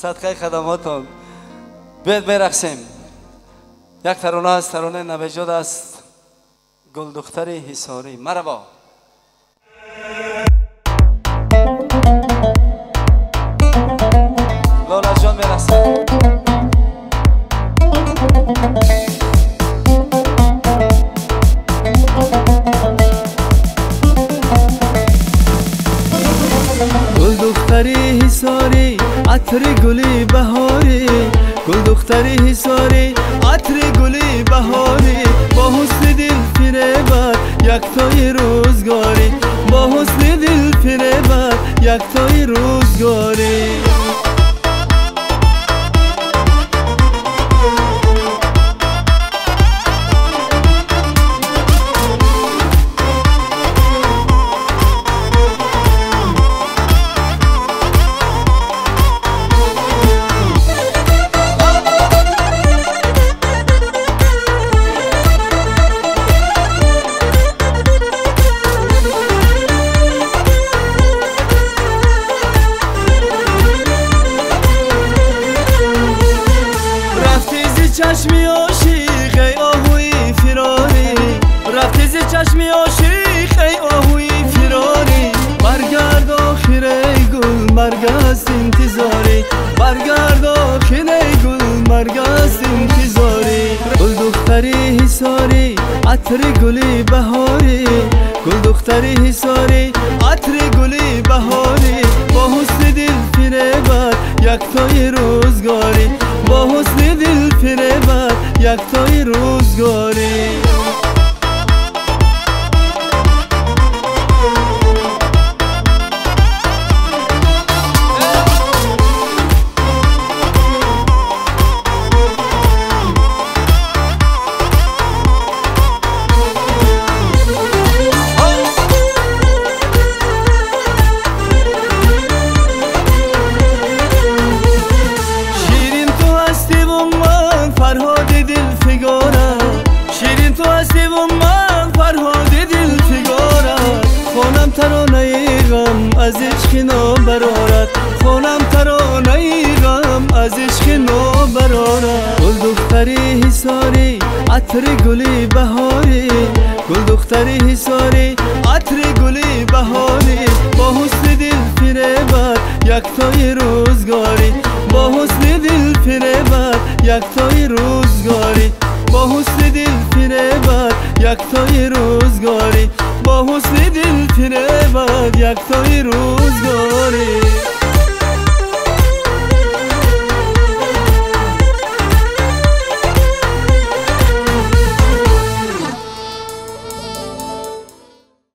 صدقه خدماتون بیاید برقصیم. یک ترانه است، ترانه نوجاد است، گل دختر حصاری. مرحبا. لاله جان برقصیم. گل دختری حصاری عطر گلی بهاری، گل دختری حصاری عطر گلی بهاری، با حسن دل فریبد یک تای روزگاری، با حسن دل فریبد یک تای روزگاری. چشمی عاشق ای آهوی فراری، رفتی ز چشمی عاشق ای آهوی فراری، برگرد آخر ای گل مرگ است انتظاری، برگرد آخر ای گل مرگ است انتظاری. گل دختری حصاری عطر گلی بهاری، گل دختری حصاری عطر گلی بهاری، با حسن دل فریبد یک تای روزگاری، با حسن دل فریبد یک تای روزگاری. شیرین تو هستی و من فرهاد دل فگارم، خونم ترانه غم از عشق نابرارد، خونم ترانه غم از عشق نابرارد. گل دختری حصاری عطر گلی بهاری، گل دختری حصاری عطر گلی بهاری، با حسن دل فریبد یک تای روزگاری، با حسن دل فریبد یک تای روزگاری، با حسن دل فریبد یک تای روزگاری، با حسن دل فریبد یک تای